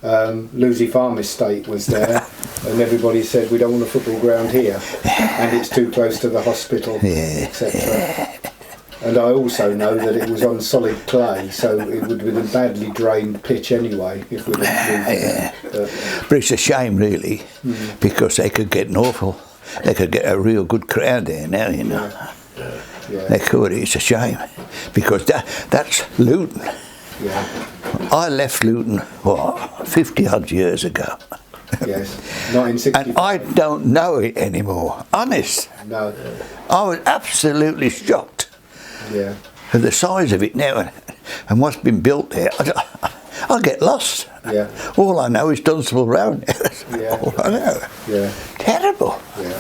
Lucy Farm estate was there, and everybody said we don't want a football ground here, and it's too close to the hospital, etc. And I also know that it was on solid clay, so it would have been a badly drained pitch anyway if we'd have moved there. But it's a shame, really, because they could get a real good crowd there now, you know. Yeah. They could. It's a shame, because that's Luton. Yeah. I left Luton 50 odd years ago. Yes. 1965. And I don't know it anymore. Honest. No. I was absolutely shocked Yeah. at the size of it now and what's been built there. I get lost. Yeah. All I know is Dunstable Road. Yeah. All I know. Yeah. Terrible. Yeah.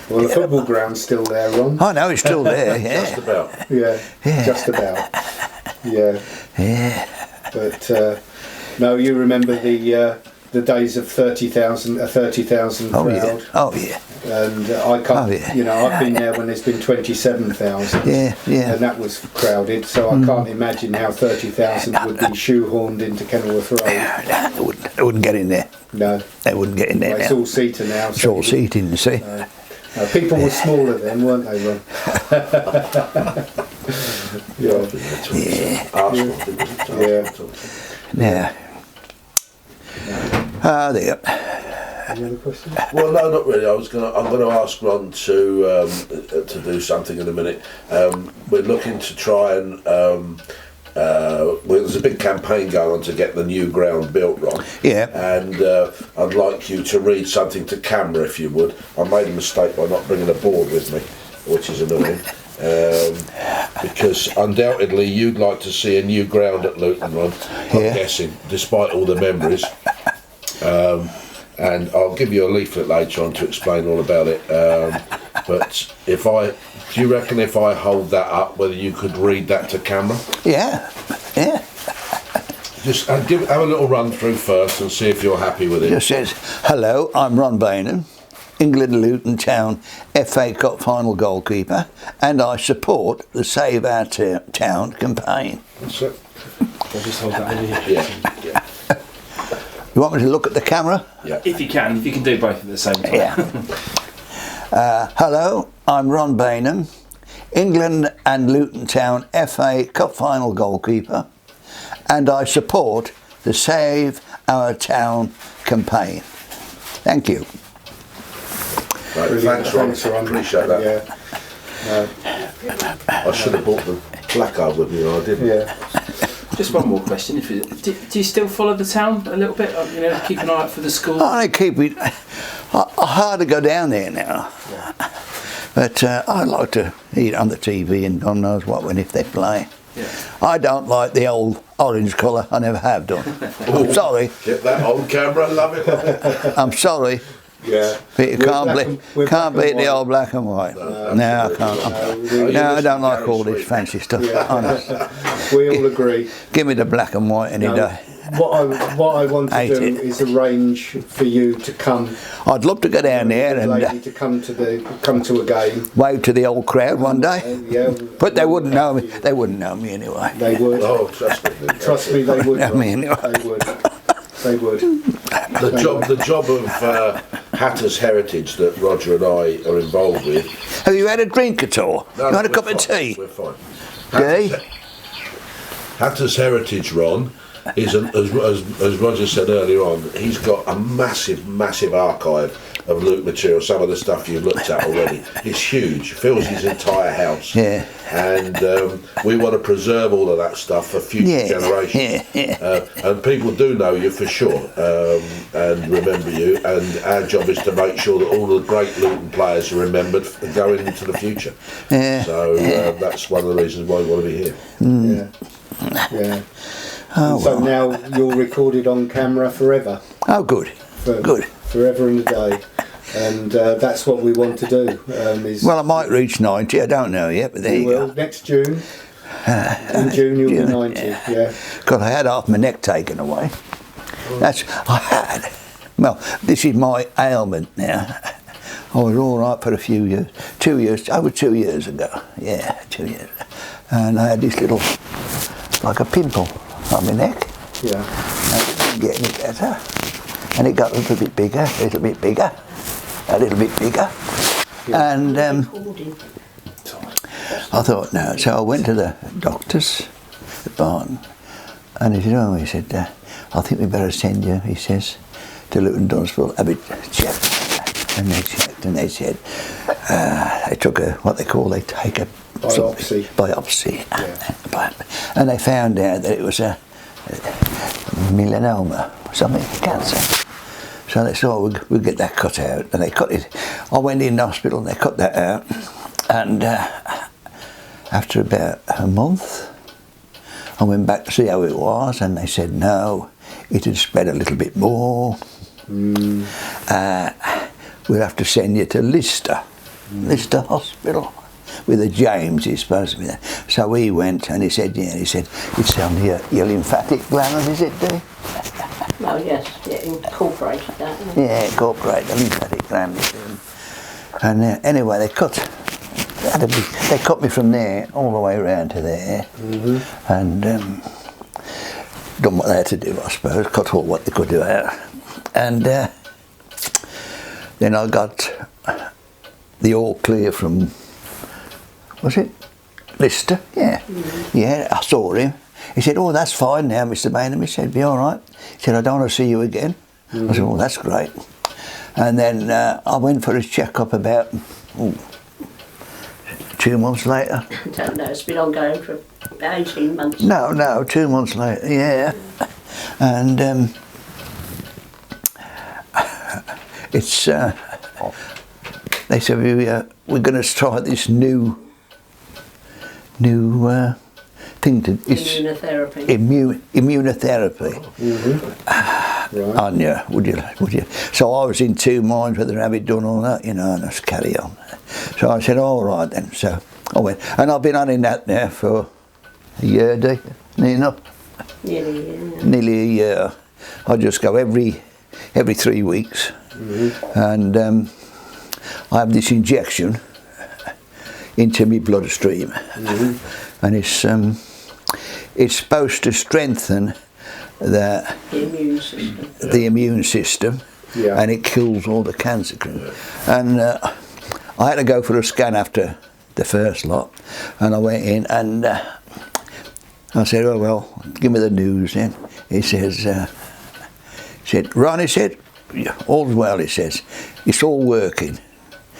Well, the football ground's still there, Ron. I know it's still there. Yeah. Just about. Yeah. Just about. Yeah. Yeah. But no, you remember the days of 30,000 crowd. Yeah. Oh yeah. And I can't, you know, I've been there when there's been 27,000. Yeah. And that was crowded, so I can't imagine how 30,000 would be shoehorned into Kenilworth Road. They wouldn't get in there. No. They wouldn't get in there Well, it's now. all seater now. It's all seating, you see. People were smaller then, weren't they, Ron? Yeah. Now, there. Any other questions? Well, no, not really. I'm gonna ask Ron to do something in a minute. We're looking to try and well, there's a big campaign going on to get the new ground built, Ron. Yeah. And I'd like you to read something to camera, if you would. I made a mistake by not bringing a board with me, which is annoying. Because undoubtedly you'd like to see a new ground at Luton, Ron. I'm guessing, despite all the memories. And I'll give you a leaflet later on to explain all about it. But do you reckon if I hold that up, whether you could read that to camera? Yeah. Just have a little run through first and see if you're happy with it. Just says, hello, I'm Ron Baynham, England Luton Town FA Cup final goalkeeper, and I support the Save Our Town campaign. That's it. I'll just hold that over here. Yeah. You want me to look at the camera? Yeah. If you can do both at the same time. Yeah. Hello, I'm Ron Baynham, England and Luton Town FA Cup final goalkeeper, and I support the Save Our Town campaign. Thank you. Right, thanks, Ron. Appreciate that. Yeah. I should have bought the placard with me, I didn't. Yeah. Just one more question. Do you still follow the town a little bit? You know, keep an eye out for the school? I keep it. I hardly go down there now. Yeah. But I like to eat on the TV and God knows what when if they play. Yeah. I don't like the old orange colour. I never have done. I'm sorry. Get that on camera, love it. I'm sorry. Yeah. But you can't beat the old black and white. No, I can't. No, I don't like all this fancy stuff. Yeah. Honest. We all agree. Give me the black and white any day. What I want to Hate do it. is arrange for you to come. I'd love to go down there and Lady to come to a game. wave to the old crowd one day. Yeah. But they wouldn't know me. They wouldn't know me anyway. They would. Oh, trust me. Trust me, they would. I mean, They would. They would. The job of Hatters Heritage that Roger and I are involved with. Have you had a drink at all? No, You had a we're cup of fine, tea? We're fine. Okay. Hatters Heritage, Ron, is as Roger said earlier on. He's got a massive archive of Luke material. Some of the stuff you've looked at already. It's huge. Fills his entire house. Yeah. And we want to preserve all of that stuff for future generations. And people do know you for sure and remember you. And our job is to make sure that all the great Luton players are remembered going into the future. Yeah. So that's one of the reasons why we want to be here. Yeah. So now you're recorded on camera forever. Oh, good. Good. Forever and a day. And that's what we want to do. Well, I might reach 90. I don't know yet, but there you will. go. Next June. In June you'll be 90. Yeah. God, I had half my neck taken away. I had. Well, this is my ailment now. I was all right for a few years. 2 years, over 2 years ago. Yeah, 2 years. And I had this little, like a pimple on my neck. Yeah. And it didn't get any better. And it got a little bit bigger, a little bit bigger, a little bit bigger. Yeah. And I thought, no. So I went to the doctors at Barton. And he said, I think we better send you, he says, to Luton Dunstable, have it checked. And they checked, and they said, they took they take a biopsy. Yeah. And they found out that it was a melanoma, something, cancer. So they thought we'll get that cut out, and they cut it. I went in the hospital and they cut that out, and after about a month, I went back to see how it was, and they said no, it had spread a little bit more. We'll have to send you to Lister Hospital with a James, he's supposed to be there. So we went, and he said, it's on your lymphatic gland, is it, Dee? Well, yes, it incorporated that. Yeah, incorporate the lymphatic gland. And anyway, they cut me from there all the way around to there, and done what they had to do, I suppose. Cut all what they could do out, and then I got the all clear from, was it Lister? Yeah, yeah. I saw him. He said, "Oh, that's fine now, Mr. Baynham." He said, "Be all right." He said, "I don't want to see you again." I said, "Oh, that's great." And then I went for a check-up about 2 months later. I don't know, it's been ongoing for about 18 months. No, 2 months later, yeah. And it's, they said, we're going to try this new thing to... Immunotherapy. Immunotherapy. Right. On you, would you? So I was in two minds whether to have it done or not, and just carry on. So I said, all right then. So I went, and I've been on in that now for a year, nearly enough. Nearly a year. I just go every 3 weeks, and I have this injection into my bloodstream, and it's supposed to strengthen the immune system, and it kills all the cancer. And I had to go for a scan after the first lot, and I went in and I said, oh well, give me the news then. He says, Ron, he said, all's well, he says, it's all working.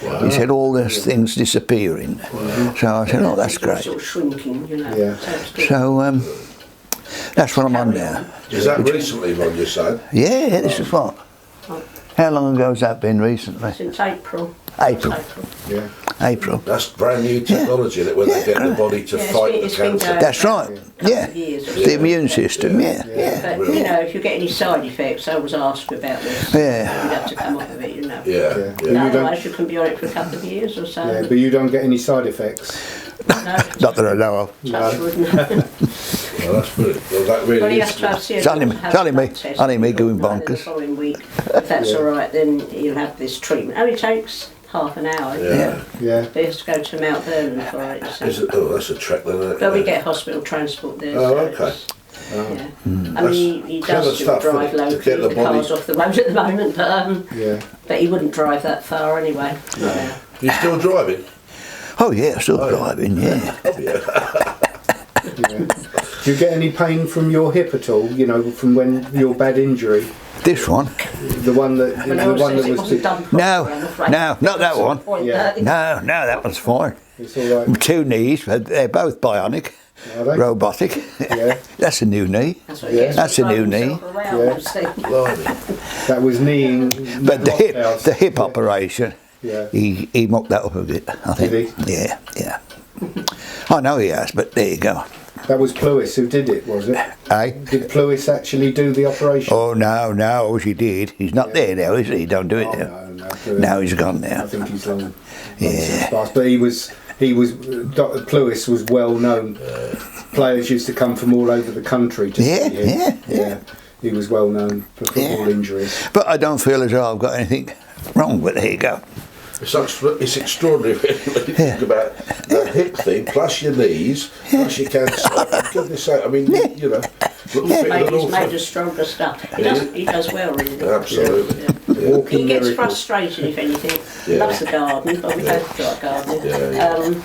Wow. He said all those things disappearing. Wow. So I said, oh, that's great. Sort of shrinking, So that's what I'm on now. Is that recently, Ron, you said? Yeah, this is what? How long ago has that been recently? Since April. Yeah. April. That's brand new technology, that when they get the body to fight the cancer. That's right. Yeah. The immune system. Yeah. But if you get any side effects, I was asked about this. Yeah. You'd have to come off of it, Yeah. Otherwise, you can be on it for a couple of years or so. Yeah, but you don't get any side effects. No. Not that I know of. Well, that's brilliant. Well, that really Well, is. it's only me going bonkers. The following week, if that's all right, then you'll have this treatment. Only takes half an hour. Yeah. Yeah. We have to go to Mount Vernon for it. So. That's a trek then, isn't it? But we get hospital transport there. Oh, so okay. Yeah. I mean, he does still drive locally. The car's off the road at the moment, but he wouldn't drive that far anyway. You still driving? Oh yeah, still driving. Yeah. Do you get any pain from your hip at all? From when your bad injury? This one? The one that was done. No, not that one. Yeah. No, that one's fine. It's all right. 2 knees, but they're both bionic, Are they? robotic. Yeah. That's a new knee. That's a new knee. That was kneeing. But the hip operation. Yeah. He mocked that up a bit, I think. Did he? Yeah. I know he has, but there you go. That was Pluis who did it, was it? Did Pluis actually do the operation? Oh no, she did. He's not there now, is he? He don't do it now. No. Now he's gone now. I think he's long. Yeah. But Dr. Pluis was well known. Players used to come from all over the country to see him. Yeah. He was well known for football injuries. But I don't feel as though I've got anything wrong, but there you go. It's extraordinary when you think about the hip thing, plus your knees, plus your cancer. Goodness sake, I mean, He's made of stronger stuff. He does well, really. Absolutely. Yeah. He gets frustrated, if anything. He loves the garden, but we both got gardening.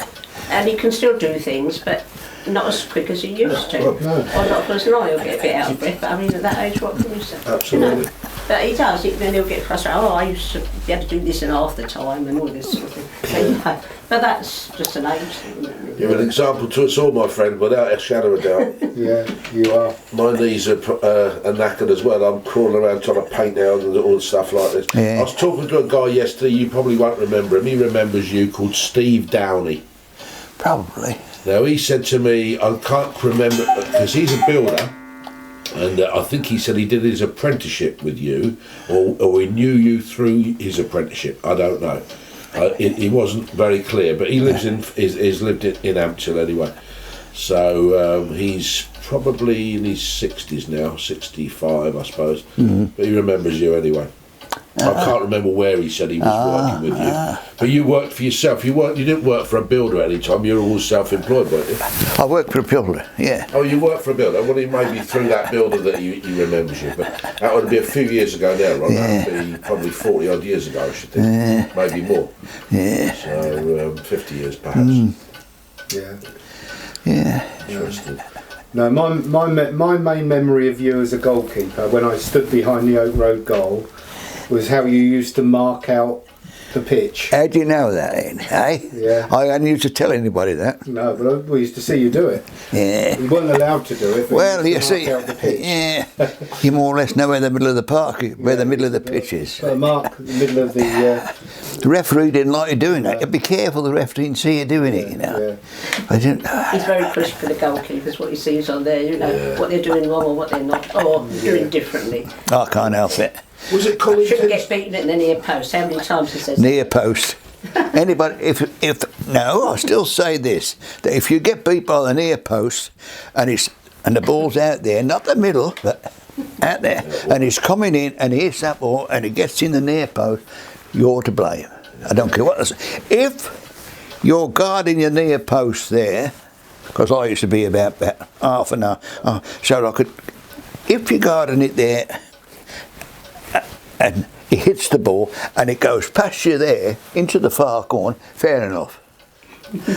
And he can still do things, but not as quick as he used to. Or not for as long, he'll get a bit out of breath, but I mean, at that age, what can you say? Absolutely. But he does, then he'll get frustrated. Oh, I used to be able to do this in half the time and all this sort of thing. But that's just an age thing. You're an example to us all, my friend, without a shadow of doubt. Yeah, you are. My knees are knackered as well. I'm crawling around trying to paint now and all stuff like this. Yeah. I was talking to a guy yesterday, you probably won't remember him. He remembers you, called Steve Downey. Probably. Now, he said to me, I can't remember, because he's a builder, and I think he said he did his apprenticeship with you, or he knew you through his apprenticeship. I don't know. He wasn't very clear, but he lives he's lived in Hampshire anyway. So he's probably in his 60s now, 65 I suppose, but he remembers you anyway. I can't remember where he said he was working with you, but you worked for yourself. You didn't work for a builder at any time. You were all self-employed, weren't you? I worked for a builder. Yeah. Oh, you worked for a builder. Well, it may be through that builder that he remembers you, but that would be a few years ago now, Ron. That would be probably 40 odd years ago, I should think. Maybe more. Yeah. So 50 years perhaps. Yeah. Interesting. No, my main memory of you as a goalkeeper, when I stood behind the Oak Road goal, was how you used to mark out the pitch. How do you know that, Ian? Eh? Yeah. I hadn't used to tell anybody that. No, but we used to see you do it. Yeah. You weren't allowed to do it. But Well, you used to see, mark out the pitch. yeah, you more or less know where the middle of the park, where the middle of the pitch is. So mark the middle of the. The referee didn't like you doing that. Be careful, the referee didn't see you doing it, you know. Yeah. I didn't. He's very pushy for the goalkeepers, what he sees on there, you know, what they're doing wrong or what they're not, or doing differently. I can't help it. Was it Colin Shouldn't Tibbs? get beaten at the near post. How many times he says Near post. Anybody, if no, I still say this: that if you get beat by the near post, and the ball's out there, not the middle, but out there, and he's coming in and he hits that ball and he gets in the near post, you're to blame. I don't care what. If you're guarding your near post there, because I used to be about half an hour, so I could. If you're guarding it there, and he hits the ball and it goes past you there into the far corner, fair enough.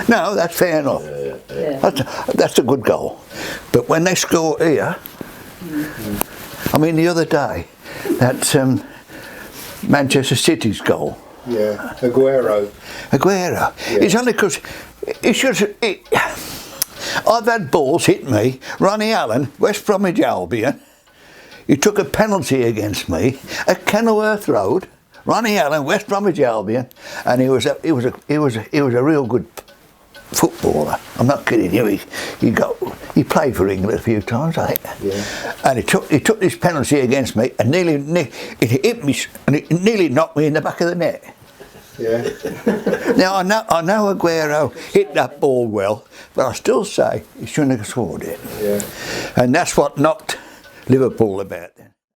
No, that's fair enough. Yeah. That's a good goal. But when they score here, I mean the other day, that's Manchester City's goal. Yeah, Aguero. Yeah. It's only because I've had balls hit me. Ronnie Allen, West Bromwich Albion. He took a penalty against me at Kenilworth Road. Ronnie Allen, West Bromwich Albion, and he was a real good footballer. I'm not kidding you. He played for England a few times, I think. Yeah. And he took this penalty against me, and it hit me, and it nearly knocked me in the back of the net. Yeah. Now I know Aguero hit that ball well, but I still say he shouldn't have scored it. Yeah. And that's what knocked Liverpool about then.